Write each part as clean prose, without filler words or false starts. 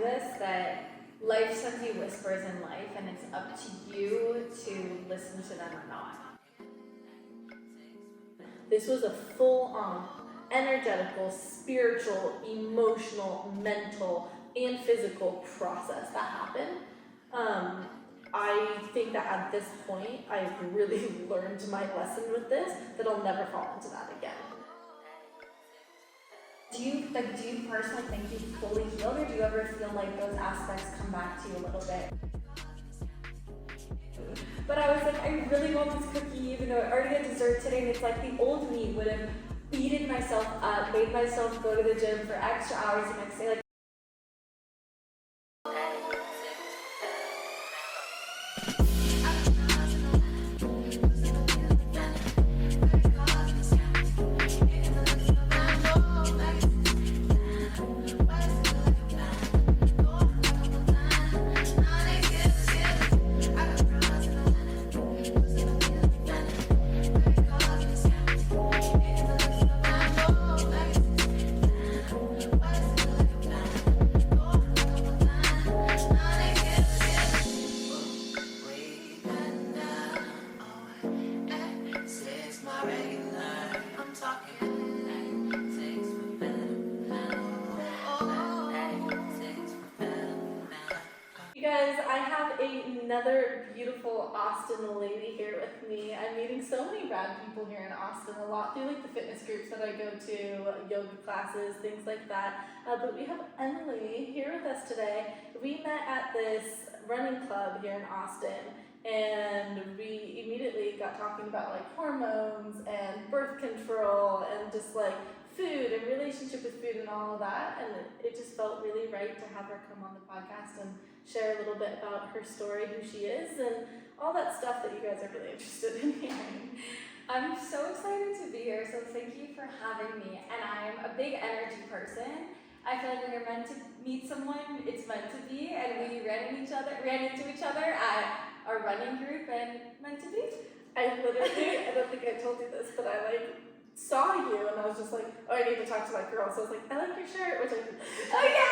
this, that life sends you whispers in life, and it's up to you to listen to them or not. This was a full-on, energetical, spiritual, emotional, mental, and physical process that happened. I think that at this point, I've really learned my lesson with this, that I'll never fall into that again. Do you personally think you've fully healed, or do you ever feel like those aspects come back to you a little bit? But I was like, I really want this cookie, even though I already had dessert today, and it's like the old me would have beaten myself up, made myself go to the gym for extra hours the next day. Like, You guys, I have another beautiful Austin lady here with me. I'm meeting so many rad people here in Austin, a lot through like the fitness groups that I go to, yoga classes, things like that. But we have Emily here with us today. We met at this running club here in Austin, and we immediately got talking about like hormones and birth control and just like food and relationship with food and all of that, and it just felt really right to have her come on the podcast and share a little bit about her story, who she is, and all that stuff that you guys are really interested in hearing. I'm so excited to be here, so thank you for having me. And I'm a big energy person. I feel like when you're meant to meet someone, it's meant to be, and we ran into each other at our running group, and meant to be. I literally, I don't think I told you this, but I like saw you and I was just like, oh, I need to talk to my girl. So I was like, I like your shirt, which I didn't like your shirt. Oh yeah.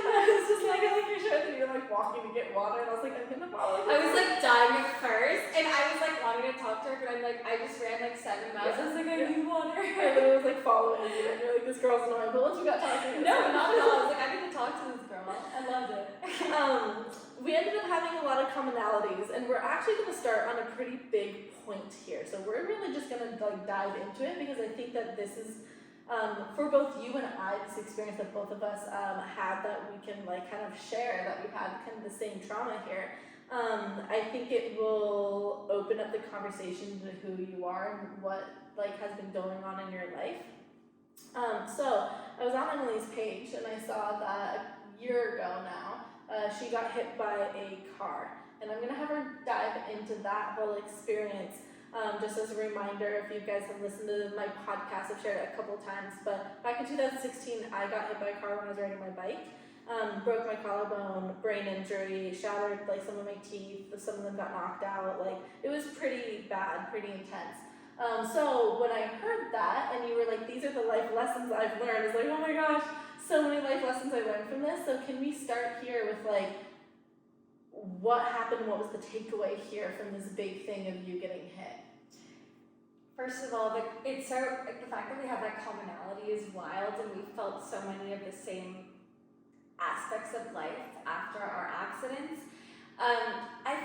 I was just like, I like your shirt, and you're like walking to get water, and I was like, I'm gonna follow you. I was like dying at first, and I was like wanting to talk to her, but I'm like, I just ran like 7 miles. I was like, I need water. I literally was like following you, and you're like, this girl's annoying. But once we got talking, No, not at all. I was like, I need to talk to this girl. I loved it. We ended up having a lot of commonalities, and we're actually going to start on a pretty big point here. So we're really just going to like dive into it, because I think that this is for both you and I, this experience that both of us had, that we can like kind of share, that we've had kind of the same trauma here. I think it will open up the conversation to who you are and what like has been going on in your life. So I was on Emily's page, and I saw that a year ago now, she got hit by a car, and I'm gonna have her dive into that whole experience. Just as a reminder, if you guys have listened to my podcast, I've shared it a couple times, but back in 2016, I got hit by a car when I was riding my bike. Broke my collarbone, brain injury, shattered like some of my teeth, some of them got knocked out. Like, it was pretty bad, pretty intense. So when I heard that, and you were like, these are the life lessons I've learned, it's like, oh my gosh, so many life lessons I learned from this. So can we start here with like, what happened, what was the takeaway here from this big thing of you getting hit? First of all, the fact that we have that commonality is wild, and we felt so many of the same aspects of life after our accidents. I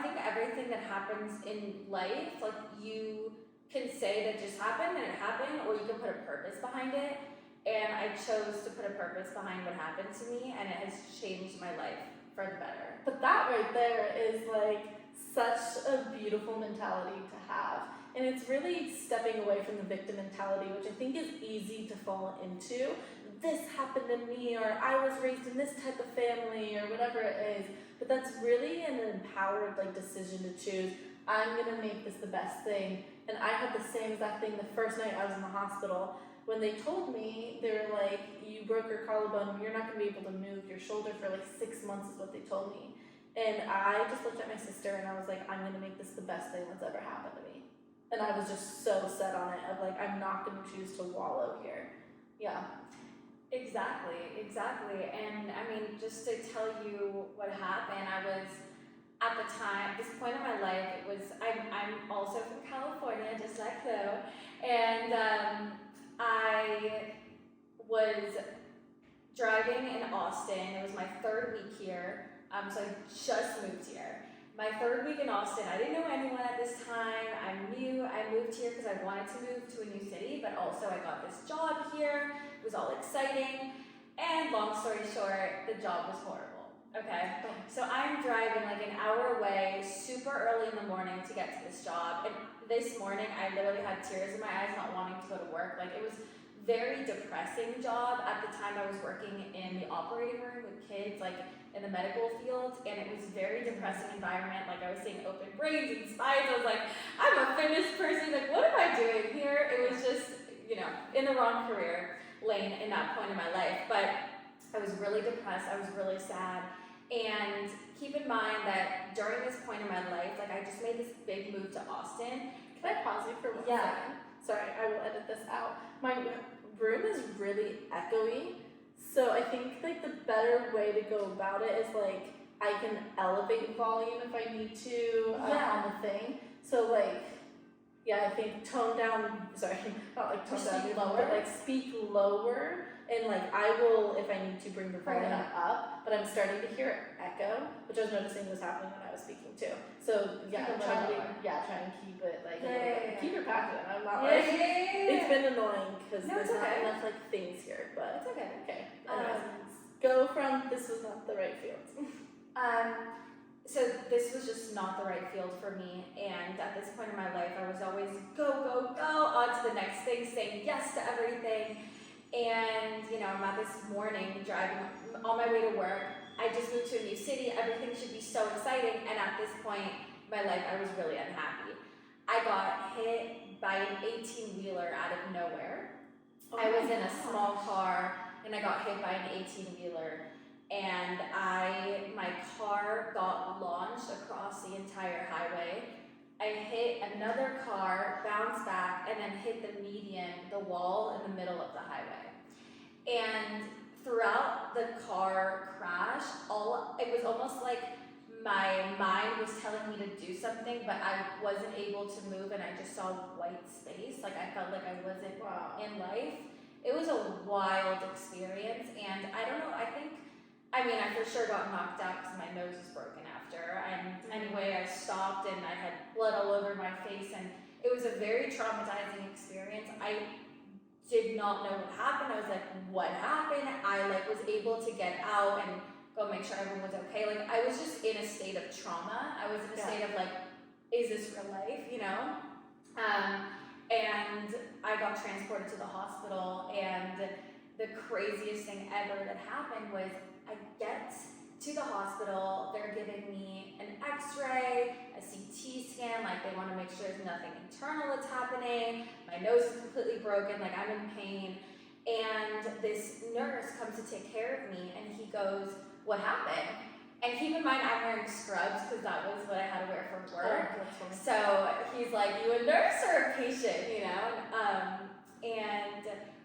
think everything that happens in life, like, you can say that just happened and it happened, or you can put a purpose behind it. And I chose to put a purpose behind what happened to me, and it has changed my life for the better. But that right there is like such a beautiful mentality to have. And it's really stepping away from the victim mentality, which I think is easy to fall into. This happened to me, or I was raised in this type of family, or whatever it is. But that's really an empowered like decision to choose. I'm gonna make this the best thing. And I had the same exact thing the first night I was in the hospital. When they told me, they were like, you broke your collarbone, you're not gonna be able to move your shoulder for like 6 months is what they told me. And I just looked at my sister and I was like, I'm gonna make this the best thing that's ever happened to me. And I was just so set on it, of like, I'm not gonna choose to wallow here. Yeah. Exactly. And I mean, just to tell you what happened, I was at the time, this point in my life, I'm also from California, just like Chloe, and I was driving in Austin. It was my third week here, so I just moved here. My third week in Austin, I didn't know anyone at this time. I moved here because I wanted to move to a new city, but also I got this job here. It was all exciting, and long story short, the job was horrible. Okay, so I'm driving like an hour away, super early in the morning to get to this job, and this morning I literally had tears in my eyes not wanting to go to work. Like, it was very depressing job. At the time I was working in the operating room with kids, like in the medical field, and it was very depressing environment. Like, I was seeing open brains and spines. I was like, I'm a fitness person, like what am I doing here? It was just, in the wrong career lane in that point in my life. But I was really depressed, I was really sad. And keep in mind that during this point in my life, like, I just made this big move to Austin. Can I pause you for 1 second? Sorry, I will edit this out. My room is really echoey, so I think like the better way to go about it is like I can elevate volume if I need to on the thing. So like, I think tone down. Sorry, not like tone down, but like speak lower. And like I will, if I need to, bring the volume up, but I'm starting to hear it echo, which I was noticing was happening when I was speaking too. So try and keep it like keep your passion. I'm not like it's been annoying because there's not enough like things here, but it's okay. Okay. Go from this was not the right field. So this was just not the right field for me, and at this point in my life, I was always go on to the next thing, saying yes to everything. And I'm at this morning driving on my way to work. I just moved to a new city. Everything should be so exciting. And at this point in my life, I was really unhappy. I got hit by an 18-wheeler out of nowhere. I was in a small car and I got hit by an 18-wheeler. And my car got launched across the entire highway. I hit another car, bounced back, and then hit the wall in the middle of the highway. And throughout the car crash, it was almost like my mind was telling me to do something, but I wasn't able to move, and I just saw white space. Like, I felt like I wasn't in life. It was a wild experience, and I don't know, I for sure got knocked out because my nose was broken after. And anyway, I stopped and I had blood all over my face, and it was a very traumatizing experience. I did not know what happened. I was like, what happened? I was able to get out and go make sure everyone was okay. Like, I was just in a state of trauma. I was in a state of is this real life, and I got transported to the hospital, and the craziest thing ever that happened was I get to the hospital, they're giving me an x-ray, a CT scan, they want to make sure there's nothing internal that's happening, my nose is completely broken, I'm in pain, and this nurse comes to take care of me, and he goes, what happened? And keep in mind, I'm wearing scrubs because that was what I had to wear for work. So he's like, you a nurse or a patient,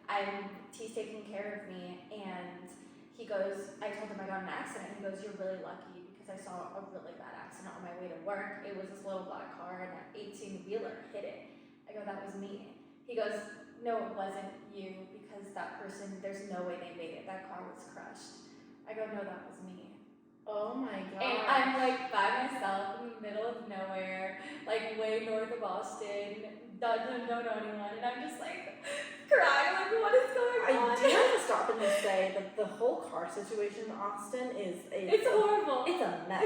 and he's taking care of me, and he goes, I told him I got in an accident. He goes, you're really lucky because I saw a really bad accident on my way to work. It was this little black car and an 18-wheeler hit it. I go, that was me. He goes, no, it wasn't you because that person, there's no way they made it. That car was crushed. I go, no, that was me. Oh my god. And I'm by myself in the middle of nowhere, way north of Boston, don't know anyone, and I'm just crying, what is going on? I do have to stop and just say that the whole car situation in Austin it's horrible. It's a mess.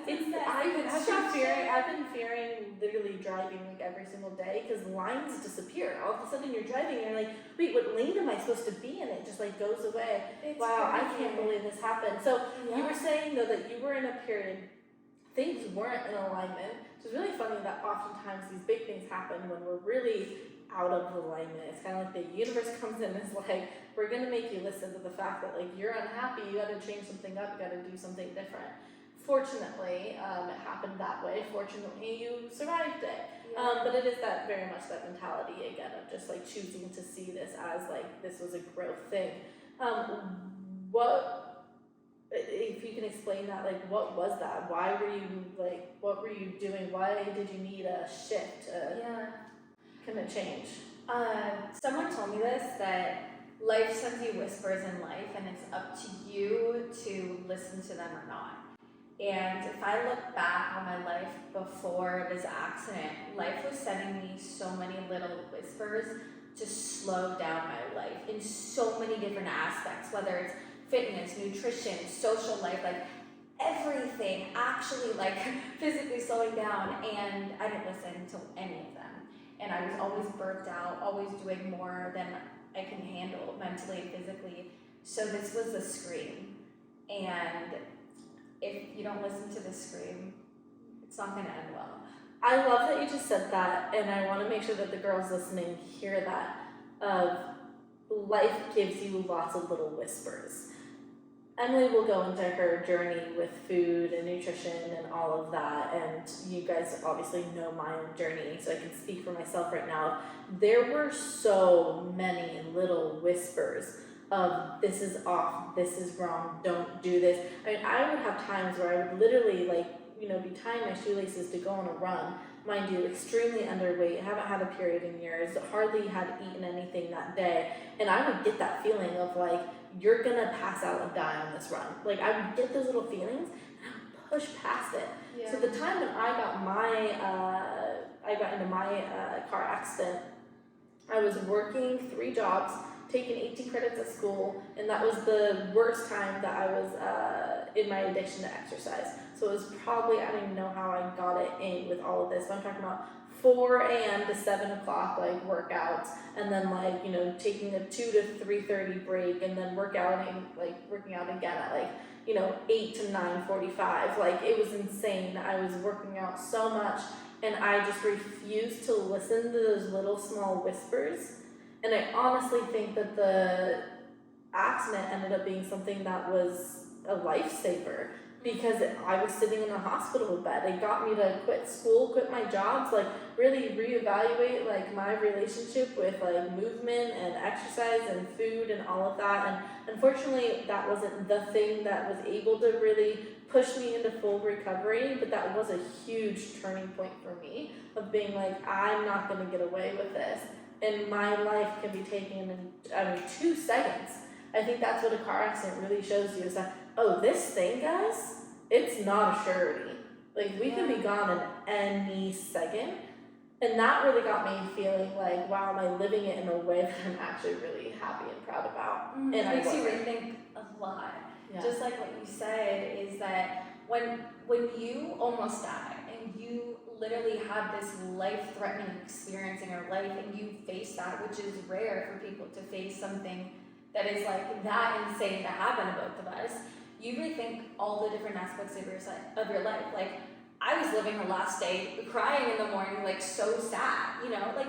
It's a mess. I've been fearing literally driving every single day because lines disappear. All of a sudden you're driving and you're like, wait, what lane am I supposed to be in? It just goes away. Wow, crazy. I can't believe this happened. So you were saying though that you were in a period, things weren't in alignment. It's really funny that oftentimes these big things happen when we're really out of alignment. It's kind of like the universe comes in and is like, we're going to make you listen to the fact that you're unhappy, you got to change something up, you got to do something different. Fortunately, it happened that way. Fortunately, you survived it. But it is very much that mentality again of just choosing to see this as this was a growth thing. What, if you can explain that, like, what was that? Why were you, like, what were you doing? Why did you need a shift, kind of change? Someone told me this, that life sends you whispers in life, and it's up to you to listen to them or not. And if I look back on my life before this accident, life was sending me so many little whispers to slow down my life in so many different aspects, whether it's fitness, nutrition, social life, like everything actually like physically slowing down, and I didn't listen to any of them. And I was always burnt out, always doing more than I can handle mentally and physically. So this was the scream. And if you don't listen to the scream, it's not gonna end well. I love that you just said that, and I want to make sure that the girls listening hear that. Life gives you lots of little whispers. Emily will go into her journey with food and nutrition and all of that, and you guys obviously know my own journey, so I can speak for myself right now. There were so many little whispers of this is off, this is wrong, don't do this. I mean, I would have times where I would literally be tying my shoelaces to go on a run. Mind you, extremely underweight, haven't had a period in years, hardly had eaten anything that day, and I would get that feeling of like, you're gonna pass out and die on this run. Like, I would get those little feelings and I would push past it. Yeah. So the time when I got into my car accident, I was working 3 jobs, taking 18 credits at school, and that was the worst time that I was in my addiction to exercise. So it was probably, I don't even know how I got it in with all of this, but I'm talking about 4 a.m. to 7 o'clock like workouts, and then taking a 2 to 3:30 break, and then working out again at 8 to 9:45. Like, it was insane. I was working out so much, and I just refused to listen to those little small whispers. And I honestly think that the accident ended up being something that was a lifesaver, because I was sitting in a hospital bed. It got me to quit school, quit my jobs, really reevaluate my relationship with movement and exercise and food and all of that. And unfortunately, that wasn't the thing that was able to really push me into full recovery, but that was a huge turning point for me of being I'm not gonna get away with this. And my life can be taken in 2 seconds. I think that's what a car accident really shows you, is that, oh, this thing, guys, it's not a surety. We can be gone in any second. And that really got me feeling wow, am I living it in a way that I'm actually really happy and proud about? And it makes you rethink a lot. Yeah. Just like what you said, is that when you almost die and you literally have this life-threatening experience in your life, and you face that, which is rare for people to face something that is that insane to happen to both of us, you rethink all the different aspects of your life. I was living her last day, crying in the morning, so sad,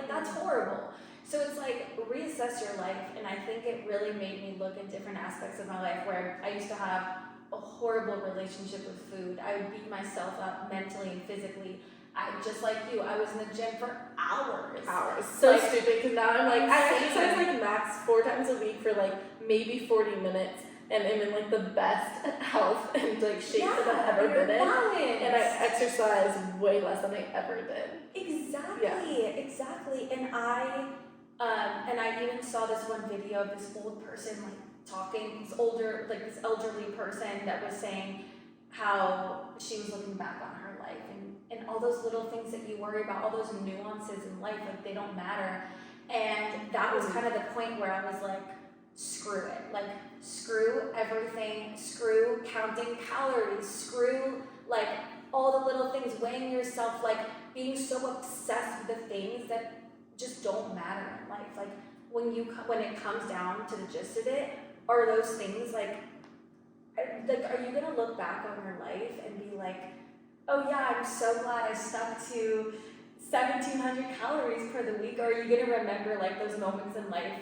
that's horrible. So it's reassess your life, and I think it really made me look at different aspects of my life where I used to have a horrible relationship with food. I would beat myself up mentally and physically. Just like you, I was in the gym for hours. So stupid, because now I'm I exercise max 4 times a week for maybe 40 minutes, and I'm in the best health and shape that I've ever been in. And I exercise way less than I ever did. Exactly. And I even saw this one video of this old person talking, this elderly person that was saying how she was looking back on her life, and all those little things that you worry about, all those nuances in life, they don't matter. And that was kind of the point where I was screw it. Screw everything, screw counting calories, screw all the little things, weighing yourself, being so obsessed with the things that just don't matter in life. When it comes down to the gist of it, are those things are you gonna look back on your life and be oh yeah, I'm so glad I stuck to 1,700 calories per the week? Or are you gonna remember those moments in life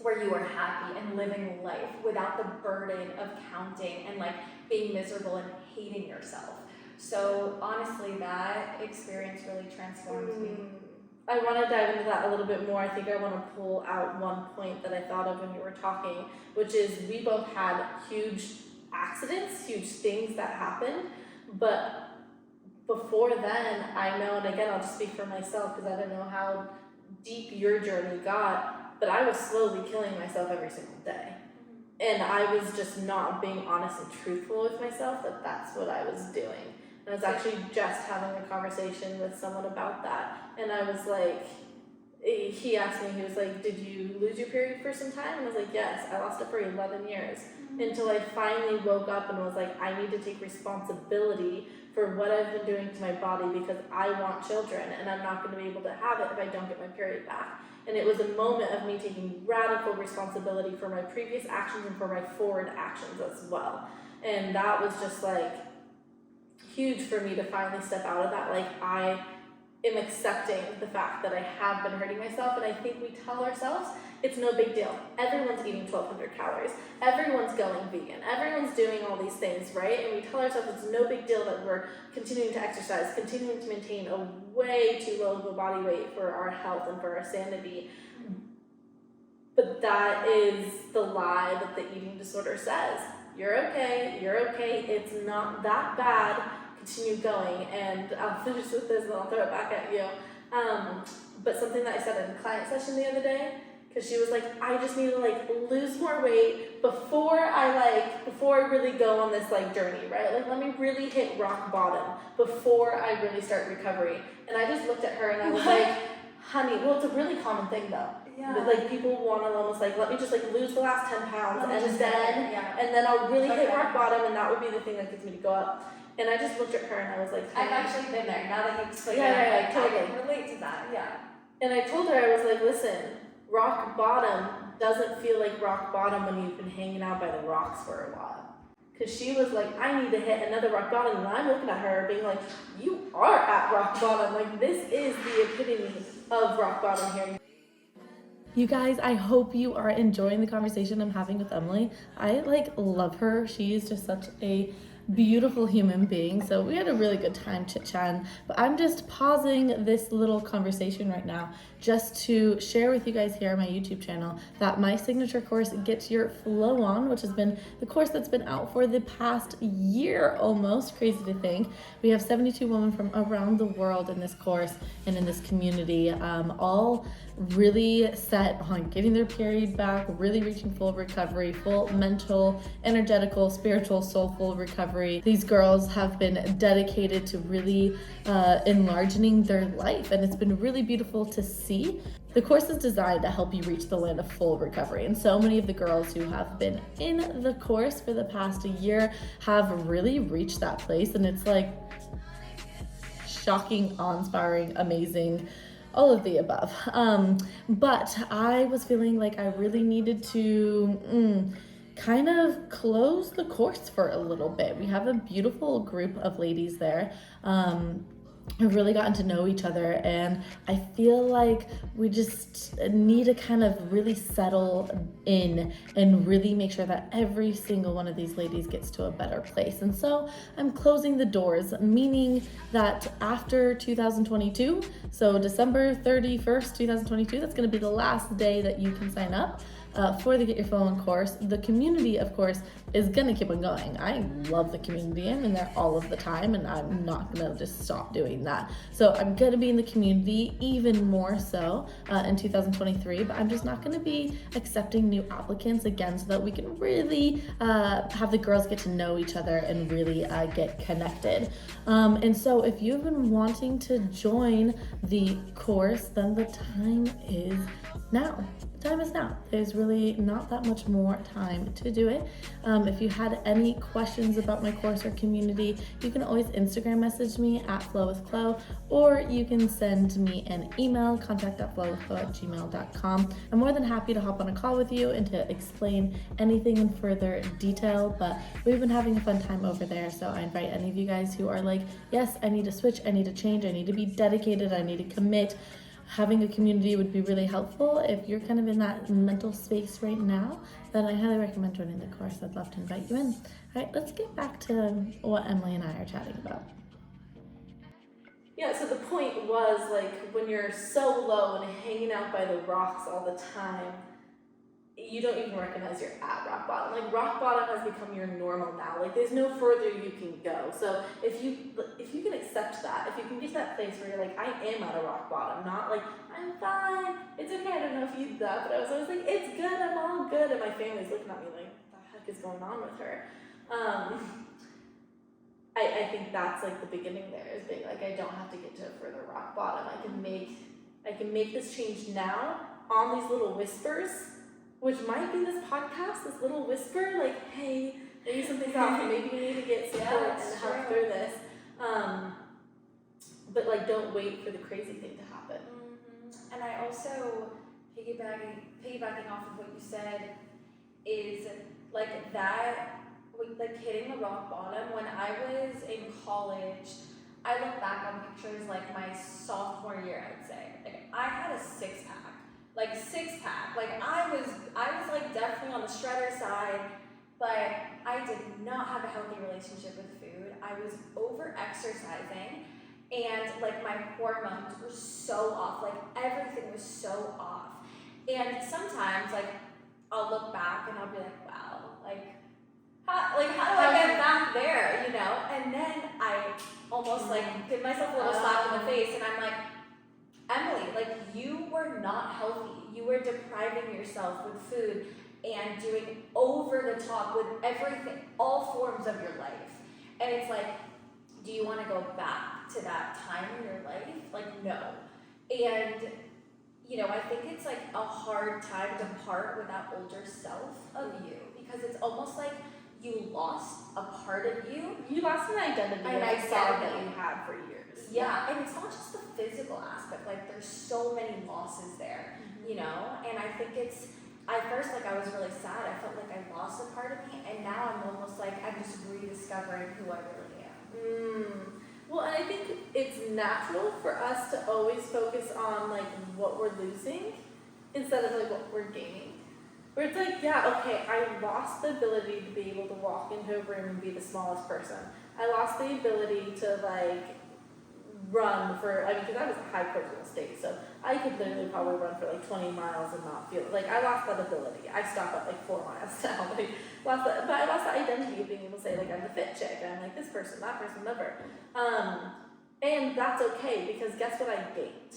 where you were happy and living life without the burden of counting and being miserable and hating yourself? So honestly, that experience really transformed me. I want to dive into that a little bit more. I think I want to pull out one point that I thought of when you were talking, which is we both had huge accidents, huge things that happened, but before then, I know, and again, I'll just speak for myself because I don't know how deep your journey got, but I was slowly killing myself every single day. And I was just not being honest and truthful with myself that that's what I was doing. And I was actually just having a conversation with someone about that. And I was like, he asked me, he was like, did you lose your period for some time? And I was like, yes, I lost it for 11 years. Until I finally woke up and was like, I need to take responsibility for what I've been doing to my body because I want children and I'm not going to be able to have it if I don't get my period back. And it was a moment of me taking radical responsibility for my previous actions and for my forward actions as well. And that was just like huge for me to finally step out of that. Like, I am accepting the fact that I have been hurting myself, and I think we tell ourselves it's no big deal. Everyone's eating 1,200 calories. Everyone's going vegan. Everyone's doing all these things, right? And we tell ourselves it's no big deal that we're continuing to exercise, continuing to maintain a way too low of a body weight for our health and for our sanity. But that is the lie that the eating disorder says. You're okay, it's not that bad, continue going. And I'll finish with this and I'll throw it back at you. But something that I said in a client session the other day, because she was like, I just need to like lose more weight before I really go on this like journey, right? Like, let me really hit rock bottom before I really start recovery. And I just looked at her and I was like, honey, well, it's a really common thing though. Yeah. Like, people want to almost like, let me just like lose the last 10 pounds and then I'll really hit rock bottom, and that would be the thing that gets me to go up. And I just looked at her and I was like, I've actually been there. Now that you explain it, I can relate to that. Yeah. And I told her, I was like, listen, rock bottom doesn't feel like rock bottom when you've been hanging out by the rocks for a while. Because she was like, I need to hit another rock bottom. And I'm looking at her being like, you are at rock bottom. Like, this is the epitome of rock bottom here. You guys, I hope you are enjoying the conversation I'm having with Emily. I love her. She is just such a beautiful human being. So we had a really good time chit-chatting, but I'm just pausing this little conversation right now just to share with you guys here on my YouTube channel that my signature course, Get Your Flow On, which has been the course that's been out for the past year almost, crazy to think. We have 72 women from around the world in this course and in this community, all really set on getting their period back, really reaching full recovery, full mental, energetical, spiritual, soulful recovery. These girls have been dedicated to really enlarging their life, and it's been really beautiful to see. The course is designed to help you reach the land of full recovery, and so many of the girls who have been in the course for the past year have really reached that place, and it's like shocking, awe-inspiring, amazing, all of the above. But I was feeling like I really needed to kind of close the course for a little bit. We have a beautiful group of ladies there. We've really gotten to know each other, and I feel like we just need to kind of really settle in and really make sure that every single one of these ladies gets to a better place. And so I'm closing the doors, meaning that after 2022, so December 31st, 2022, that's going to be the last day that you can sign up for the Get Your Flow On course. The community, of course, is gonna keep on going. I love the community. I'm in there all of the time, and I'm not gonna just stop doing that. So I'm gonna be in the community even more so in 2023, but I'm just not gonna be accepting new applicants again, so that we can really have the girls get to know each other and really get connected. And so if you've been wanting to join the course, then the time is now. Time is now. There's really not that much more time to do it. If you had any questions about my course or community, you can always Instagram message me at flowwithchlo, or you can send me an email, contact.flowwithchlo@gmail.com. I'm more than happy to hop on a call with you and to explain anything in further detail, but we've been having a fun time over there. So I invite any of you guys who are like, yes, I need to switch, I need to change, I need to be dedicated, I need to commit. Having a community would be really helpful. If you're kind of in that mental space right now, then I highly recommend joining the course. I'd love to invite you in. All right, let's get back to what Emily and I are chatting about. Yeah, so the point was, like, when you're so low and hanging out by the rocks all the time, you don't even recognize you're at rock bottom. Like, rock bottom has become your normal now. Like, there's no further you can go. So if you can accept that, if you can get to that place where you're like, I am at a rock bottom, not like, I'm fine, it's okay, I don't know if you did that, but I was always like, it's good, I'm all good, and my family's looking at me like, what the heck is going on with her? I think that's like the beginning there, is being like, I don't have to get to a further rock bottom. I can make this change now on these little whispers, which might be this podcast, this little whisper, like, hey, maybe something's off, maybe you need to get support and help through this. But like, don't wait for the crazy thing to happen. Mm-hmm. And I also, piggybacking off of what you said, is like that, like hitting the rock bottom. When I was in college, I look back on pictures like my sophomore year, I'd say. Like, I had a six-pack. Like, I was like definitely on the shredder side, but I did not have a healthy relationship with food. I was over-exercising, and like my hormones were so off. Like, everything was so off. And sometimes, like, I'll look back and I'll be like, wow, how do I get back there, you know? And then I almost like give myself a little slap in the face, and I'm like, Emily, like, you were not healthy. You were depriving yourself with food and doing over the top with everything, all forms of your life. And it's like, do you want to go back to that time in your life? Like, no. And, you know, I think it's like a hard time to part with that older self of you, because it's almost like you lost a part of you. You lost an identity that you had for years. Yeah, and it's not just the physical aspect, like, there's so many losses there, you know? And I think at first, like, I was really sad. I felt like I lost a part of me, and now I'm almost like, I'm just rediscovering who I really am. Well, and I think it's natural for us to always focus on, like, what we're losing instead of, like, what we're gaining. Where it's like, yeah, okay, I lost the ability to be able to walk into a room and be the smallest person. I lost the ability to, like, run because I was a high cortisol state, so I could literally probably run for like 20 miles and not feel it. Like, I lost that ability. I stopped at like 4 miles now. But I lost that identity of being able to say, like, I'm the fit chick, I'm like this person, that person, whatever. And that's okay, because guess what I gained?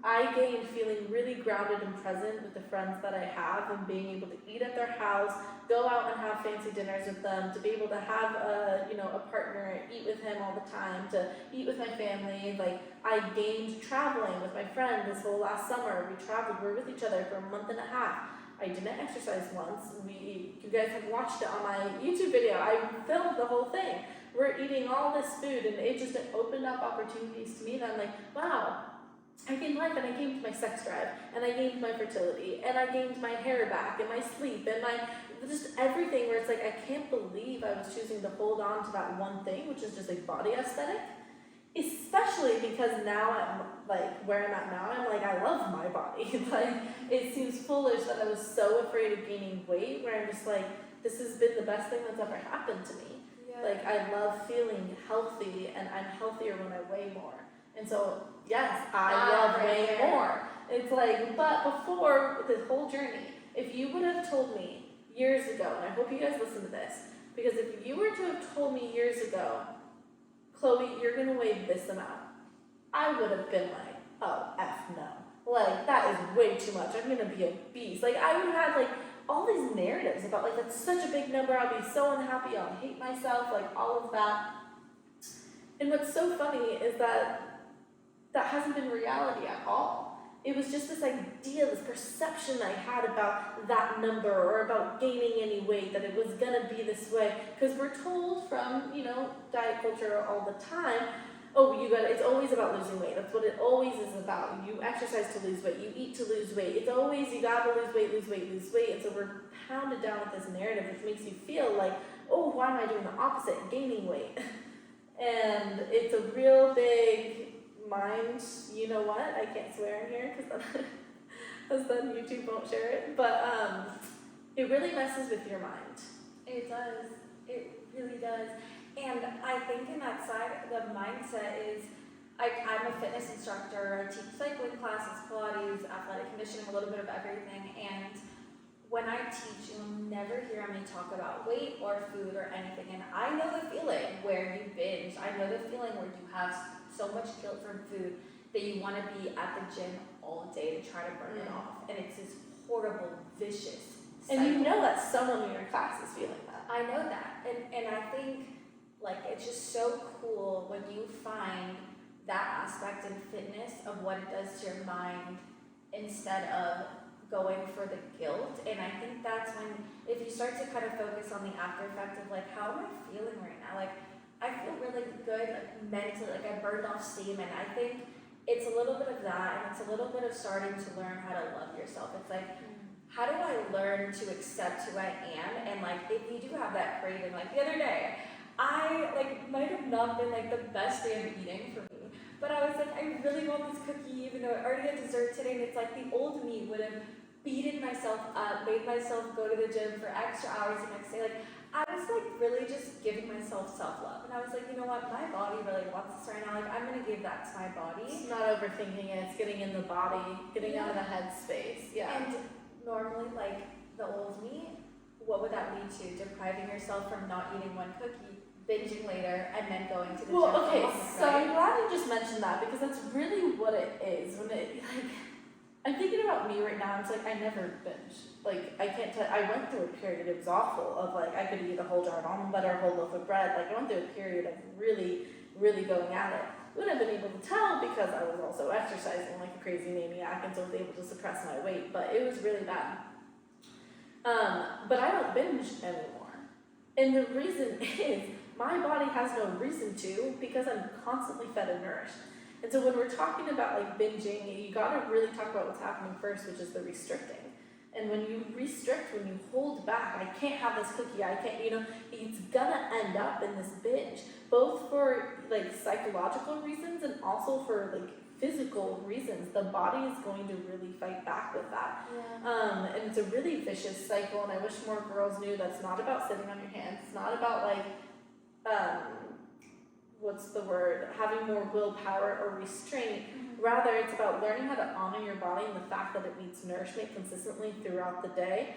I gained feeling really grounded and present with the friends that I have, and being able to eat at their house, go out and have fancy dinners with them, to be able to have a partner, eat with him all the time, to eat with my family. Like, I gained traveling with my friend this whole last summer. We traveled, we were with each other for a month and a half. I didn't exercise once. You guys have watched it on my YouTube video. I filmed the whole thing. We're eating all this food, and it just opened up opportunities to me that I'm like, wow, I gained life, and I gained my sex drive, and I gained my fertility, and I gained my hair back, and my sleep, and my just everything, where it's like, I can't believe I was choosing to hold on to that one thing, which is just like body aesthetic. Especially because now I'm like, where I'm at now, I'm like, I love my body. Like, it seems foolish that I was so afraid of gaining weight, where I'm just like, this has been the best thing that's ever happened to me. Yeah. Like, I love feeling healthy, and I'm healthier when I weigh more. And so, yes, I love weighing more. It's like, but before this whole journey, if you would have told me years ago, and I hope you guys listen to this, because if you were to have told me years ago, Chloe, you're going to weigh this amount, I would have been like, oh, F no. Like, that is way too much. I'm going to be obese. Like, I would have, like, all these narratives about, like, that's such a big number, I'll be so unhappy, I'll hate myself, like, all of that. And what's so funny is that hasn't been reality at all. It was just this idea, this perception I had about that number, or about gaining any weight, that it was gonna be this way. Because we're told from, diet culture all the time, it's always about losing weight. That's what it always is about. You exercise to lose weight, you eat to lose weight. It's always, you gotta lose weight, lose weight, lose weight. And so we're pounded down with this narrative, which makes you feel like, oh, why am I doing the opposite, gaining weight? And it's a real big mind, you know what? I can't swear in here because then YouTube won't share it. But it really messes with your mind. It does. It really does. And I think in that side, the mindset is I'm a fitness instructor, I teach cycling classes, Pilates, athletic conditioning, a little bit of everything, and when I teach, you'll never hear me talk about weight or food or anything, and I know the feeling where you binge, I know the feeling where you have so much guilt from food that you want to be at the gym all day to try to burn it off, and it's this horrible, vicious cycle. And you know that someone in your class is feeling that. I know that, and I think, like, it's just so cool when you find that aspect in fitness of what it does to your mind instead of going for the guilt. And I think that's when, if you start to kind of focus on the after effect of like, how am I feeling right now? Like, I feel really good, like mentally, like I burned off steam, and I think it's a little bit of that, and it's a little bit of starting to learn how to love yourself. It's like, how do I learn to accept who I am? And like, if you do have that craving, like the other day, I like might have not been like the best day of eating for me, but I was like, I really want this cookie, even though I already had dessert today, and it's like the old me would have beaten myself up, made myself go to the gym for extra hours the next day. Like, I was like really just giving myself self-love, and I was like, you know what, my body really wants this right now, like I'm gonna give that to my body. It's not overthinking it, it's getting in the body, getting out of the head space. Yeah. And normally, like the old me, what would that lead to? Depriving yourself from not eating one cookie, binging later, and then going to the gym. Well, okay, so right? I'm glad you just mentioned that, because that's really what it is. When it, like, I'm thinking about me right now, it's like, I never binge. Like, I can't tell, I went through a period, it was awful, of like, I could eat a whole jar of almond butter, a whole loaf of bread. Like, I went through a period of really, really going at it. Wouldn't have been able to tell because I was also exercising like a crazy maniac, and so I was able to suppress my weight, but it was really bad. But I don't binge anymore. And the reason is, my body has no reason to, because I'm constantly fed and nourished. And so when we're talking about like binging, you gotta really talk about what's happening first, which is the restricting. And when you restrict, when you hold back, I can't have this cookie, I can't, you know, it's gonna end up in this binge, both for like psychological reasons and also for like physical reasons. The body is going to really fight back with that. Yeah. And it's a really vicious cycle, and I wish more girls knew that's not about sitting on your hands. It's not about like, what's the word, having more willpower or restraint. Rather, it's about learning how to honor your body and the fact that it needs nourishment consistently throughout the day,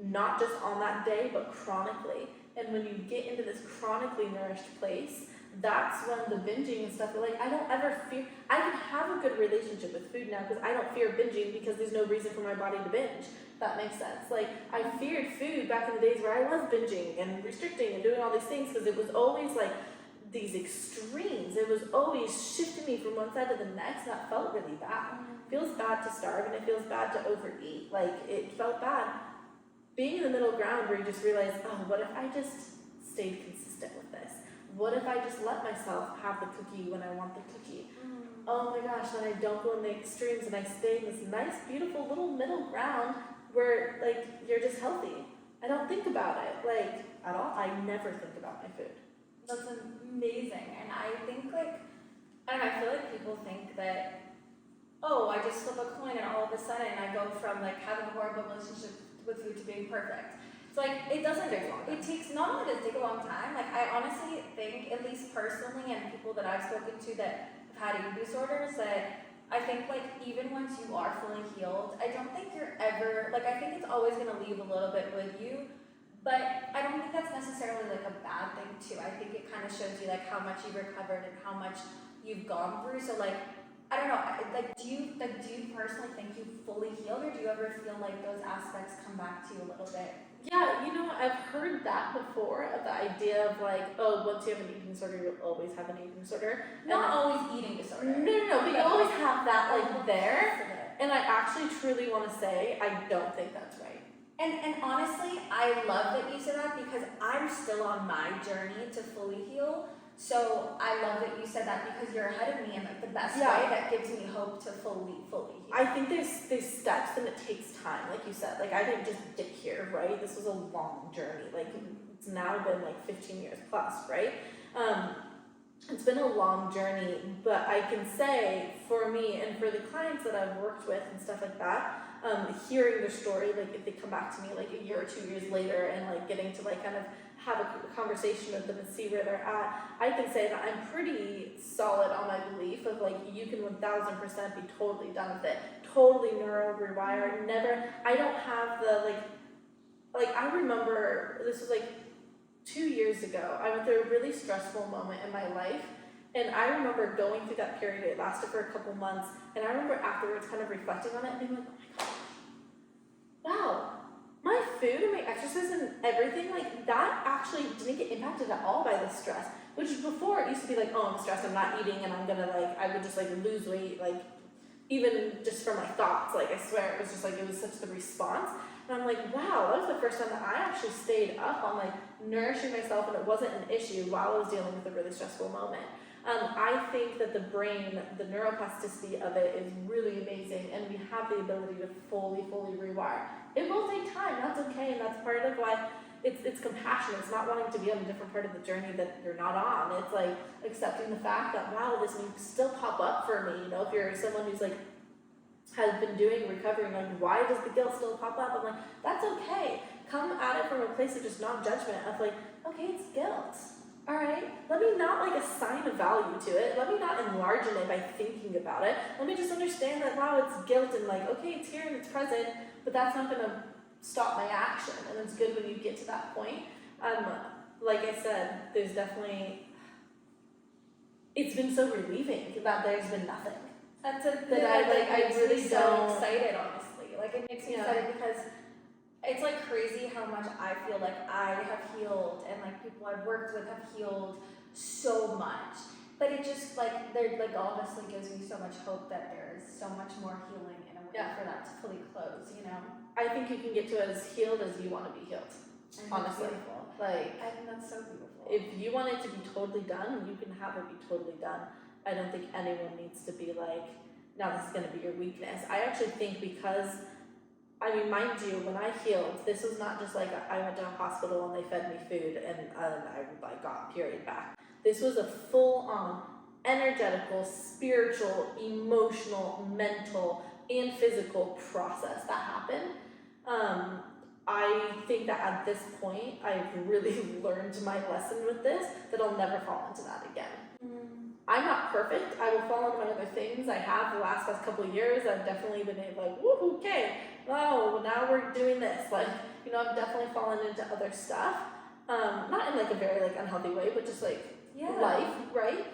not just on that day, but chronically. And when you get into this chronically nourished place, that's when the binging and stuff, like, I don't ever fear, I can have a good relationship with food now because I don't fear binging because there's no reason for my body to binge. That makes sense. Like, I feared food back in the days where I was binging and restricting and doing all these things because it was always like these extremes. It was always shifting me from one side to the next. That felt really bad. It feels bad to starve, and it feels bad to overeat. Like, it felt bad. Being in the middle ground where you just realize, oh, what if I just stayed consistent with this? What if I just let myself have the cookie when I want the cookie? Oh my gosh, then I don't go in the extremes and I stay in this nice, beautiful little middle ground where, like, you're just healthy. I don't think about it, like, at all. I never think about my food. That's amazing. And I think, like, and I feel like people think that, oh, I just flip a coin and all of a sudden I go from like having a horrible relationship with food to being perfect. So like, it doesn't take long. It takes, not only does it take a long time, like I honestly think, at least personally, and people that I've spoken to that have had eating disorders, that I think like even once you are fully healed, I don't think you're ever, like I think it's always gonna leave a little bit with you. But I don't think that's necessarily like a bad thing too. I think it kind of shows you like how much you've recovered and how much you've gone through. So like, I don't know, like do you personally think you've fully healed, or do you ever feel like those aspects come back to you a little bit? Yeah, you know, I've heard that before, of the idea of like, oh, once you have an eating disorder, you'll always have an eating disorder. Not always eating disorder. No, but you always have that like there. And I actually truly want to say, I don't think that's right. And honestly, I love that you said that because I'm still on my journey to fully heal. So I love that you said that because you're ahead of me in like the best way that gives me hope to fully heal. I think there's steps and it takes time, like you said. Like I didn't just get here, right? This was a long journey. Like it's now been like 15 years plus, right? It's been a long journey, but I can say for me and for the clients that I've worked with and stuff like that, hearing their story, like if they come back to me like a year or 2 years later and like getting to like kind of have a conversation with them and see where they're at, I can say that I'm pretty solid on my belief of like you can 1000% be totally done with it, totally neuro rewired. I don't have the like I remember this was like 2 years ago. I went through a really stressful moment in my life, and I remember going through that period. It lasted for a couple months, and I remember afterwards kind of reflecting on it and being like, oh my gosh, wow, my food and my exercise and everything, like that actually didn't get impacted at all by the stress. Which before it used to be like, oh, I'm stressed, I'm not eating, and I'm gonna like, I would just like lose weight, like even just from my thoughts. Like I swear, it was just like, it was such the response. And I'm like, wow, that was the first time that I actually stayed up on like nourishing myself, and it wasn't an issue while I was dealing with a really stressful moment. I think that the brain, the neuroplasticity of it is really amazing, and we have the ability to fully rewire. It will take time, that's okay, and that's part of why it's compassion. It's not wanting to be on a different part of the journey that you're not on. It's like accepting the fact that, wow, this may still pop up for me. You know, if you're someone who's like, has been doing recovery, and like, why does the guilt still pop up? I'm like, that's okay. Come at it from a place of just non-judgment of like, okay, it's guilt. All right, let me not like assign a value to it. Let me not enlarge it by thinking about it. Let me just understand that, wow, it's guilt, and like, okay, it's here and it's present, but that's not gonna stop my action. And it's good when you get to that point. Like I said, there's definitely, it's been so relieving that there's been nothing. That's a That I really so don't. excited, honestly. Like it makes me excited because it's like crazy how much I feel like I have healed, and like people I've worked with have healed so much. But it just like there like honestly gives me so much hope that there is so much more healing in a way for that to fully close, you know? I think you can get to as healed as you want to be healed. Honestly. Beautiful. Like, I think that's so beautiful. if you want it to be totally done, you can have it be totally done. I don't think anyone needs to be like, now this is going to be your weakness. I actually think because, I mean, mind you, when I healed, this was not just like I went to a hospital and they fed me food and I like got period back. This was a full-on energetical, spiritual, emotional, mental, and physical process that happened. I think that at this point, I've really learned my lesson with this, that I'll never fall into that again. I'm not perfect. I will fall into my other things. I have the last couple of years. I've definitely been like, woo, okay, oh, now we're doing this. Like, you know, I've definitely fallen into other stuff. Not in like a very like unhealthy way, but just like life, right?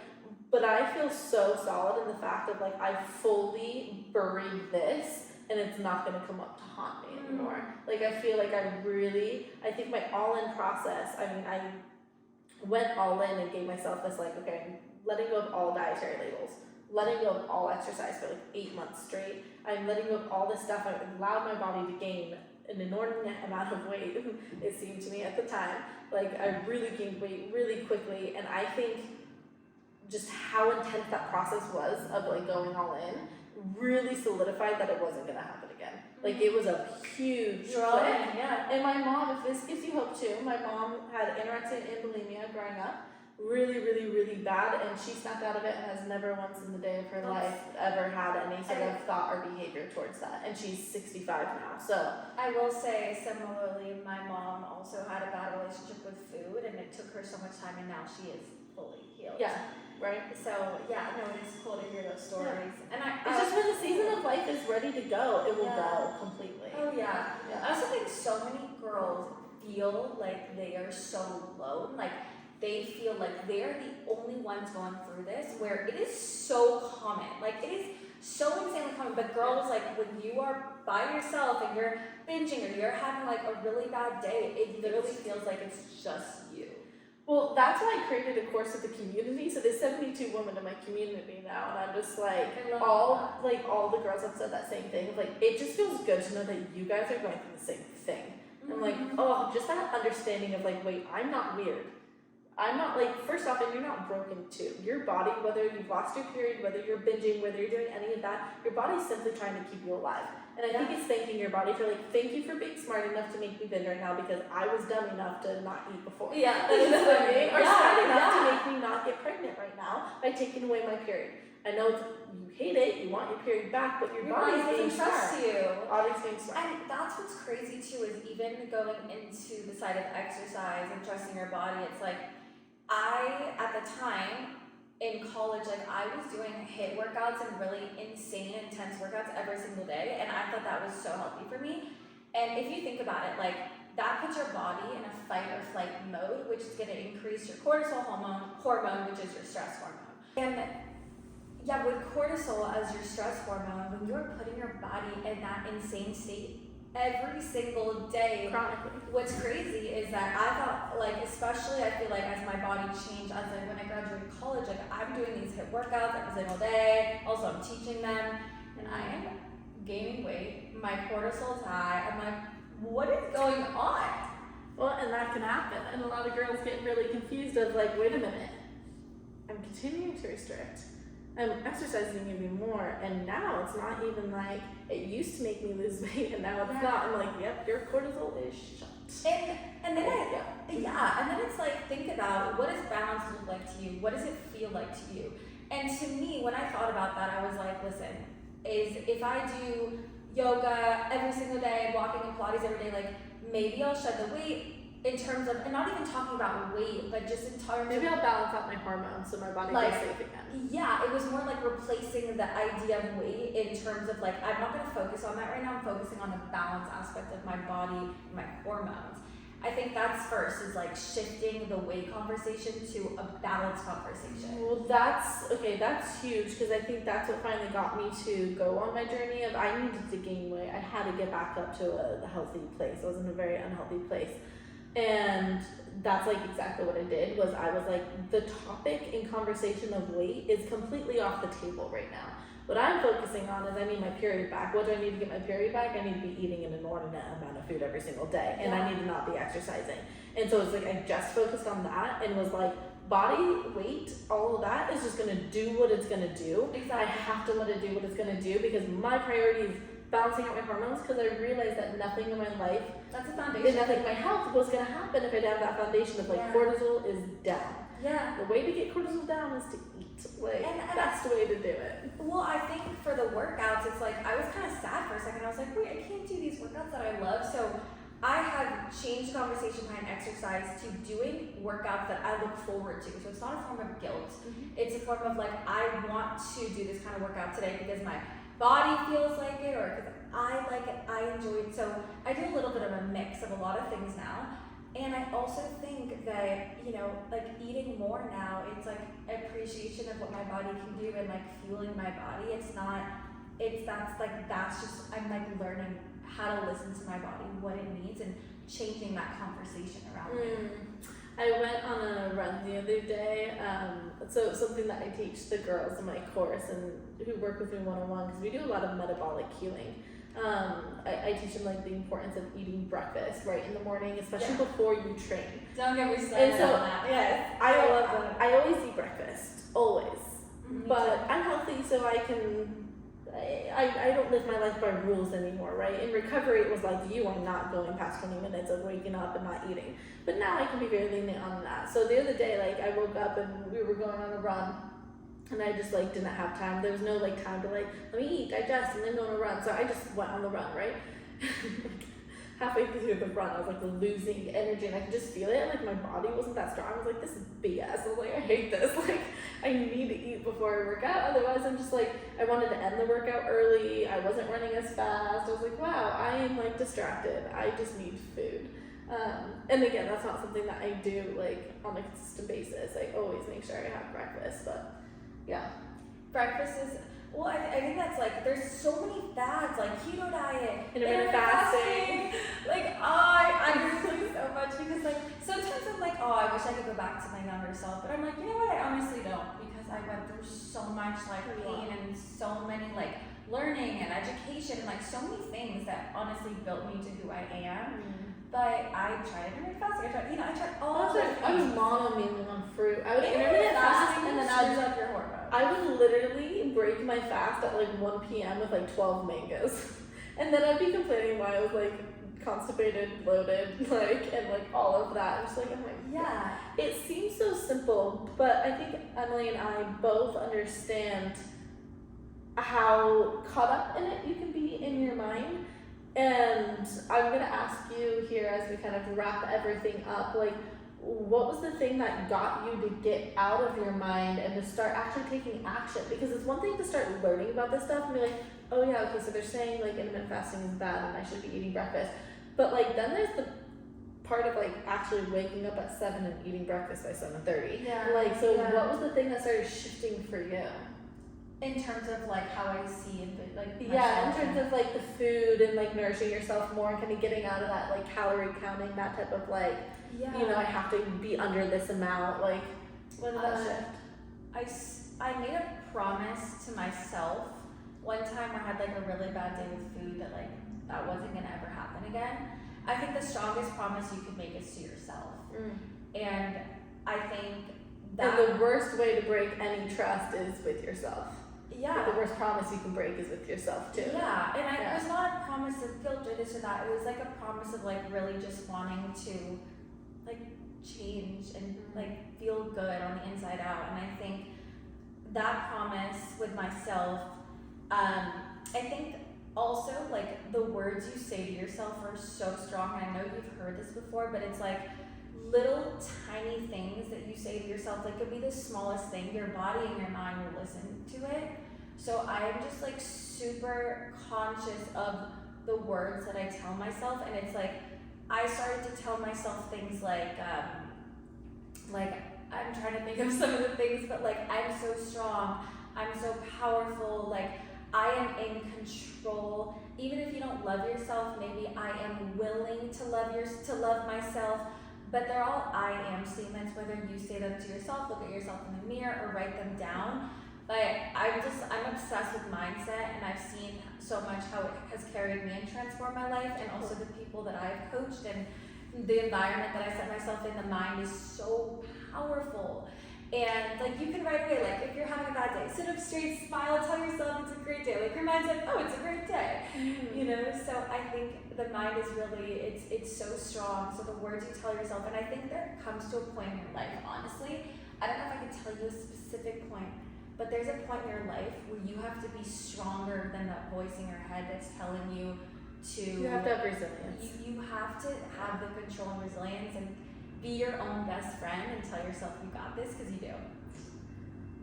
But I feel so solid in the fact of like, I fully buried this, and it's not gonna come up to haunt me anymore. Like, I feel like I think my all-in process, I mean, I went all in and gave myself this like, okay, I'm letting go of all dietary labels, letting go of all exercise for like 8 months straight. I'm letting go of all this stuff. I allowed my body to gain an inordinate amount of weight, it seemed to me at the time. Like, I really gained weight really quickly, and I think just how intense that process was of like going all in really solidified that it wasn't gonna happen again. Like, it was a huge click. And my mom, if this gives you hope too, my mom had anorexia and bulimia growing up, really bad, and she snapped out of it and has never once in the day of her life ever had any sort of thought or behavior towards that. And she's 65 now, so. I will say, similarly, my mom also had a bad relationship with food, and it took her so much time, and now she is fully healed. Yeah, right? So, yeah, no, it is cool to hear those stories. And It's just when the season of life is ready to go, it will go completely. Oh, yeah. I also think so many girls feel like they are so alone, like they feel like they're the only ones going through this, where it is so common. Like, it is so insanely common, but girls, like, when you are by yourself and you're binging or you're having like a really bad day, it literally feels like it's just you. Well, that's why I created a course with the community. So there's 72 women in my community now, and I'm just like, all the girls have said that same thing. Like, it just feels good to know that you guys are going through the same thing. And like, oh, just that understanding of like, wait, I'm not weird. I'm not like, first off, and you're not broken too. Your body, whether you've lost your period, whether you're binging, whether you're doing any of that, your body's simply trying to keep you alive. And I think it's thanking your body for like, thank you for being smart enough to make me binge right now, because I was dumb enough to not eat before. Yeah, you know what I mean? Or smart enough to make me not get pregnant right now by taking away my period. I know you hate it, you want your period back, but your body's being doesn't trust smart. you. Body's being smart. And that's what's crazy too, is even going into the side of exercise and trusting your body. It's like, at the time in college, like I was doing HIIT workouts and really insane, intense workouts every single day, and I thought that was so healthy for me. And if you think about it, like that puts your body in a fight or flight mode, which is going to increase your cortisol hormone, which is your stress hormone. And yeah, with cortisol as your stress hormone, when you're putting your body in that insane state every single day, Chronically. what's crazy is that I thought, like, especially I feel like as my body changed, as like when I graduated college, like I'm doing these HIIT workouts every single day. Also, I'm teaching them, and I am gaining weight. My cortisol's high. I'm like, what is going on? Well, and that can happen, and a lot of girls get really confused of like, wait a minute, I'm continuing to restrict, I'm exercising even more, and now it's not even like it used to make me lose weight, and now it's not. I'm like, yep, your cortisol is shut. And then and then it's like, think about, what does balance look like to you? What does it feel like to you? And to me, when I thought about that, I was like, listen, if I do yoga every single day, walking and Pilates every day, like maybe I'll shed the weight in terms of, and not even talking about weight, but just in terms Maybe of, I'll balance out my hormones so my body like, feels safe again. yeah, it was more like replacing the idea of weight in terms of like, I'm not gonna focus on that right now, I'm focusing on the balance aspect of my body and my hormones. I think that's first, is like shifting the weight conversation to a balanced conversation. Well, that's huge, because I think that's what finally got me to go on my journey of I needed to gain weight. I had to get back up to a healthy place. I was in a very unhealthy place. And that's like exactly what I did. Was I was like, the topic in conversation of weight is completely off the table right now. What I'm focusing on is I need my period back. What do I need to get my period back? I need to be eating an inordinate amount of food every single day, and I need to not be exercising. And so it's like I just focused on that and was like, body weight, all of that is just gonna do what it's gonna do. Exactly. I have to let it do what it's gonna do, because my priority is balancing out my hormones, because I realized that nothing in my life, That's a foundation. nothing in my health was gonna happen if I didn't have that foundation of like cortisol is down. Yeah. The way to get cortisol down is to eat. Like, And that's the way to do it. Well, I think for the workouts, it's like, I was kind of sad for a second. I was like, wait, I can't do these workouts that I love. So I have changed the conversation behind exercise to doing workouts that I look forward to. So it's not a form of guilt. It's a form of like, I want to do this kind of workout today because my body feels like it, or because I like it, I enjoy it. So I do a little bit of a mix of a lot of things now. And I also think that, you know, like eating more now, it's like appreciation of what my body can do and like fueling my body. That's just, I'm like learning how to listen to my body, what it needs, and changing that conversation around it. I went on a run the other day, so something that I teach the girls in my course and who work with me one-on-one, because we do a lot of metabolic cueing. I teach them like the importance of eating breakfast right in the morning, especially before you train. Don't get me started on that. Yes, I love that. I always eat breakfast, always. But I'm healthy, so I don't live my life by rules anymore, right? In recovery, it was like I'm not going past 20 minutes of waking up and not eating. But now I can be very lenient on that. So the other day, like I woke up and we were going on a run, and I just like didn't have time. There was no like time to like, let me eat, digest, and then go on a run. So I just went on the run, right? Halfway through the run, I was like losing energy, and I could just feel it. Like my body wasn't that strong. I was like, this is BS. I was like, I hate this. Like I need to eat before I work out. Otherwise, I'm just like, I wanted to end the workout early. I wasn't running as fast. I was like, wow, I am like distracted. I just need food. And again, that's not something that I do like on a consistent basis. I always make sure I have breakfast, but yeah. Breakfast is, well, I think that's like, there's so many fads, like keto diet, Intermittent fasting. Like, I agree so much, because like, sometimes I'm like, I wish I could go back to my younger self, but I'm like, you know what, I honestly don't, because I went through so much like pain and so many like learning and education and like so many things that honestly built me to who I am. But I tried intermittent fasting. I tried all the things. I was mono-mealing on fruit. I would intermittent fast, and then I would up your hormones. I would literally break my fast at like 1 p.m. with like 12 mangoes. And then I'd be complaining why I was like constipated, bloated, like, and like all of that. I'm just like, I'm like, yeah. It seems so simple, but I think Emily and I both understand how caught up in it you can be in your mind. And I'm gonna ask you here as we kind of wrap everything up, like, what was the thing that got you to get out of your mind and to start actually taking action? Because it's one thing to start learning about this stuff and be like, oh yeah, okay, so they're saying like intermittent fasting is bad and I should be eating breakfast. But like then there's the part of like actually waking up at 7 and eating breakfast by 7:30. Yeah. Like, so what was the thing that started shifting for you? In terms of like how I see and like Yeah, in terms of like the food and like nourishing yourself more and kind of getting out of that like calorie counting, that type of like, yeah. you know, I have to be under this amount. Like, when did that shift? I made a promise to myself one time. I had like a really bad day with food that like that wasn't gonna ever happen again. I think the strongest promise you can make is to yourself. And I think that and the worst way to break any trust is with yourself. Yeah. But the worst promise you can break is with yourself too. Yeah, and it was not a promise of guilt or this or that. It was like a promise of like really just wanting to like change and like feel good on the inside out. And I think that promise with myself, I think also like the words you say to yourself are so strong. And I know you've heard this before, but it's like little tiny things that you say to yourself. Like, could be the smallest thing. Your body and your mind will listen to it. So I'm just like super conscious of the words that I tell myself, and it's like I started to tell myself things like I'm trying to think of some of the things, but like I'm so strong, I'm so powerful, like I am in control. Even if you don't love yourself, maybe I am willing to love myself. But they're all I am statements, whether you say them to yourself, look at yourself in the mirror, or write them down. But I'm obsessed with mindset, and I've seen so much how it has carried me and transformed my life, and also the people that I've coached and the environment that I set myself in. The mind is so powerful. And like you can right away, like if you're having a bad day, sit up straight, smile, tell yourself it's a great day. Like your mind's like, oh, it's a great day. You know, so I think the mind is really, it's so strong. So the words you tell yourself, and I think there comes to a point in your life, honestly, I don't know if I can tell you a specific point, but there's a point in your life where you have to be stronger than that voice in your head that's telling you to. You have to have resilience. You have to have the control and resilience and be your own best friend and tell yourself you got this, because you do.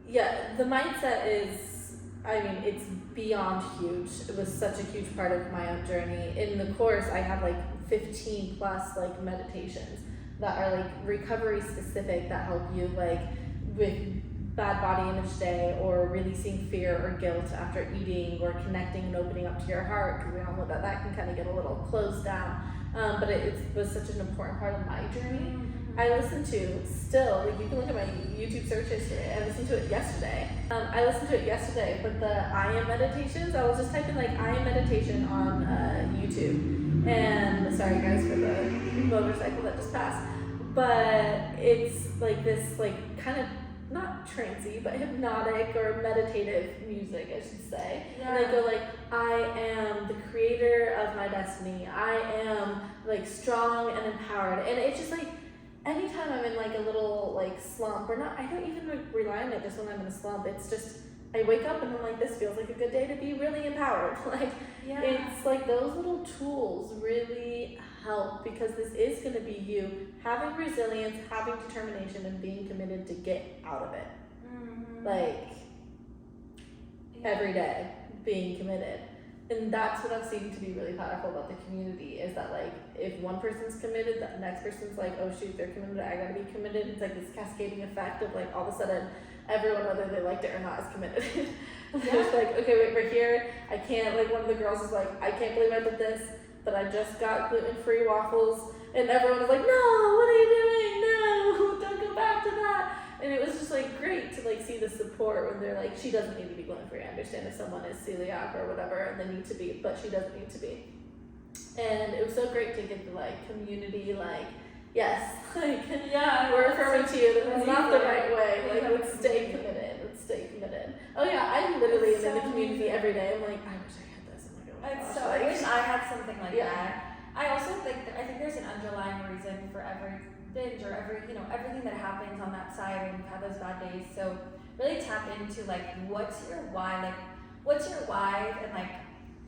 Yeah, the mindset is, I mean, it's beyond huge. It was such a huge part of my own journey. In the course, I have like 15 plus like meditations that are like recovery specific that help you like with bad body image day, or releasing fear or guilt after eating, or connecting and opening up to your heart, because we all know that that can kind of get a little closed down. But it was such an important part of my journey. I listen to still, like you can look at my YouTube search history. I listened to it yesterday. But the I am meditations, I was just typing like I am meditation on YouTube. And sorry guys for the motorcycle that just passed. But it's like this like kind of not trancey, but hypnotic or meditative music, I should say. Yeah. And they go like, I am the creator of my destiny. I am like strong and empowered. And it's just like, anytime I'm in like a little like slump, or not, I don't even rely on it just when I'm in a slump. It's just, I wake up and I'm like, this feels like a good day to be really empowered. Like, it's like those little tools really help, because this is going to be you having resilience, having determination, and being committed to get out of it. Like, every day, being committed. And that's what I've seen to be really powerful about the community, is that like if one person's committed, the next person's like, oh shoot, they're committed, I gotta be committed. It's like this cascading effect of like all of a sudden everyone, whether they liked it or not, is committed. It's like, okay, wait, we're here. I can't, like one of the girls was like, I can't believe I did this, but I just got gluten-free waffles, and everyone was like, no, what are you doing? No, don't go back to that. And it was just like great to like see the support when they're like, she doesn't need to be gluten-free. I understand if someone is celiac or whatever and they need to be, but she doesn't need to be. And it was so great to get the like community, like, yes, like, we're affirming to you that it's not the right way. Like, let's stay committed. Let's stay committed. Oh yeah, I literally am in the community every day. I'm like, I wish I had this. I'm like, oh my gosh. I wish I had something like that. I also think I think there's an underlying reason for every binge or everything that happens on that side when you've had those bad days. So really tap into like, what's your why? Like, what's your why and like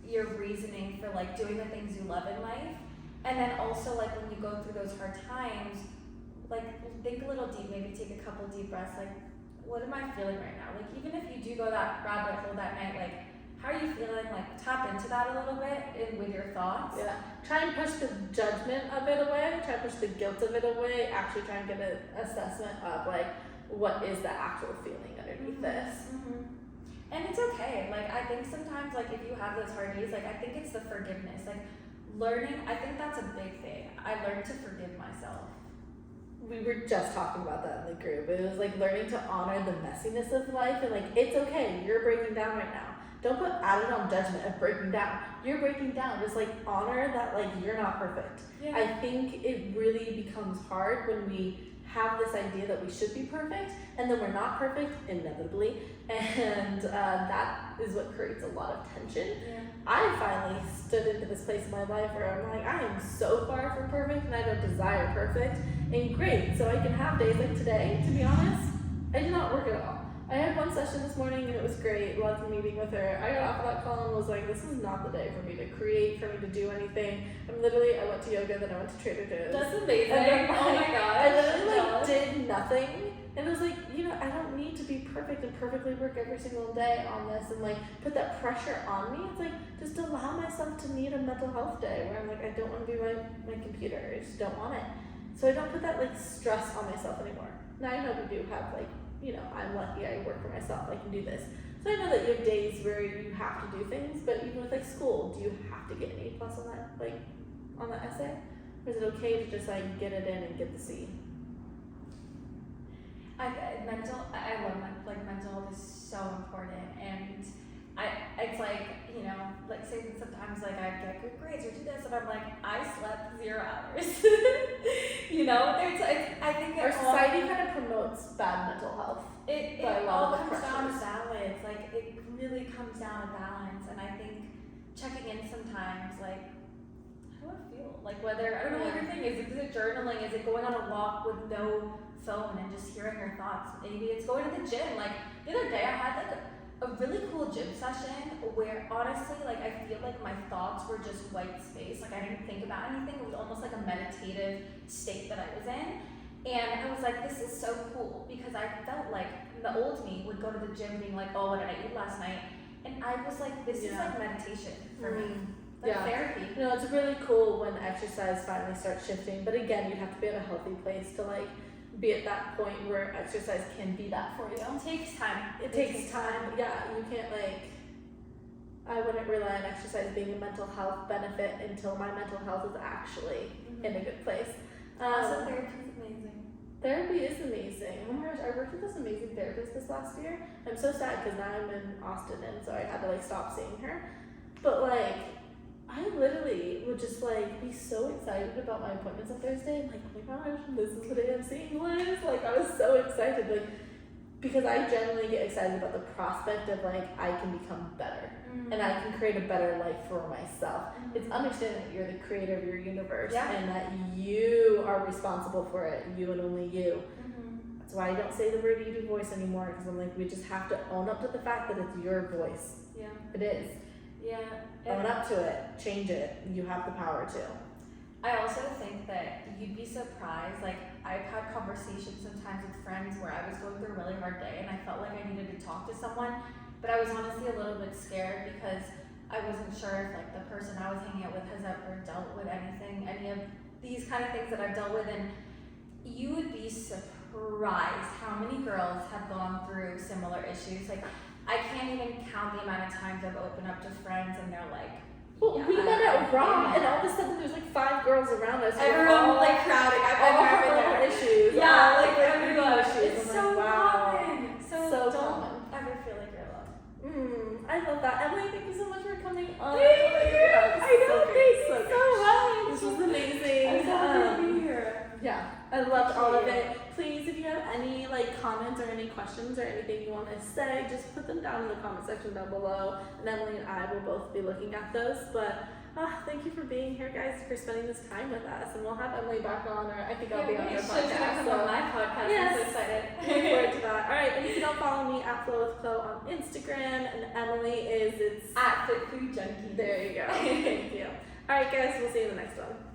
your reasoning for like doing the things you love in life, and then also like when you go through those hard times, like think a little deep, maybe take a couple deep breaths, like what am I feeling right now? Like even if you do go that rabbit hole that night, like how are you feeling? Like tap into that a little bit with your thoughts. Yeah. Try and push the judgment of it away. Try and push the guilt of it away. Actually try and get an assessment of like what is the actual feeling underneath this. And it's okay. Like I think sometimes like if you have those hard days, like I think it's the forgiveness. Like learning, I think that's a big thing. I learned to forgive myself. We were just talking about that in the group. It was like learning to honor the messiness of life and like it's okay, you're breaking down right now. Don't put added on judgment of breaking down. You're breaking down. Just like honor that like you're not perfect. Yeah. I think it really becomes hard when we have this idea that we should be perfect and then we're not perfect inevitably, and that is what creates a lot of tension. Yeah. I finally stood into this place in my life where I'm like, I am so far from perfect and I don't desire perfect, and great, so I can have days like today. To be honest, I did not work at all. I had one session this morning and it was great. Loved meeting with her. I got off of that call and was like, this is not the day for me to create, for me to do anything. I went to yoga, then I went to Trader Joe's. That's amazing. And then, oh my gosh. I literally like did nothing. And it was like, I don't need to be perfect and perfectly work every single day on this and like put that pressure on me. It's like just allow myself to need a mental health day where I'm like, I don't want to be my computer. I just don't want it. So I don't put that like stress on myself anymore. Now I know we do have like, I'm lucky I work for myself, I can do this. So I know that you have days where you have to do things, but even with like school, do you have to get an A+ on that, like, on that essay? Or is it okay to just like get it in and get the C? I love mental health is so important, and it's like, like say that sometimes like I get good grades or do this, and I'm like, I slept 0 hours. I think our society kind of promotes bad mental health. It all comes down to balance. Like it really comes down to balance, and I think checking in sometimes, like, how do I feel? Like whether, I don't know what your thing is. Is it journaling? Is it going on a walk with no phone and just hearing your thoughts? Maybe it's going to the gym. Like the other day I had like a really cool gym session where honestly, like I feel like my thoughts were just white space. Like I didn't think about anything. It was almost like a meditative state that I was in. And I was like, this is so cool, because I felt like the old me would go to the gym being like, oh, what did I eat last night? And I was like, this is like meditation for me. Like therapy. It's really cool when exercise finally starts shifting. But again, you have to be at a healthy place to like be at that point where exercise can be that for you. It takes time. It takes time. Yeah, you can't like, I wouldn't rely on exercise being a mental health benefit until my mental health is actually in a good place. Also, therapy is amazing. Therapy is amazing. Oh my gosh, I worked with this amazing therapist this last year. I'm so sad because now I'm in Austin and so I had to like stop seeing her. But like, I literally would just like be so excited about my appointments on Thursday. I'm like, oh my gosh, this is the day I'm seeing Liz. Like I was so excited, like because I generally get excited about the prospect of like I can become better and I can create a better life for myself. It's understanding that you're the creator of your universe and that you are responsible for it, you and only you. That's why I don't say the word you voice anymore, because I'm like, we just have to own up to the fact that it's your voice. Yeah. It is. Yeah. Own up to it, change it, you have the power to. I also think that you'd be surprised, like I've had conversations sometimes with friends where I was going through a really hard day and I felt like I needed to talk to someone, but I was honestly a little bit scared because I wasn't sure if like the person I was hanging out with has ever dealt with any of these kind of things that I've dealt with, and you would be surprised how many girls have gone through similar issues. Like I can't even count the amount of times I've opened up to friends and they're like, well, we met at Raw, and all of a sudden there's like 5 girls around us. Everyone like crowding. I've never been there. Issues. Yeah, like everyone. It's so common. So don't common. ever feel like you're alone. I love that. Emily, thank you so much for coming on. Thank you. I know. Thanks so much. This was amazing. I'm so happy to be here. Yeah, I loved all of it. Please, if you have any like comments or any questions or anything you want to say, just put them down in the comment section down below, and Emily and I will both be looking at those. But thank you for being here, guys, for spending this time with us, and we'll have Emily back on, or I think I'll be on your podcast. On my podcast. Yes. I'm so excited. Look forward to that. All right, and if you don't follow me at Contact.flowwithchlo on Instagram, and Emily is at Fit Food Junkie. There you go. Thank you. All right, guys, we'll see you in the next one.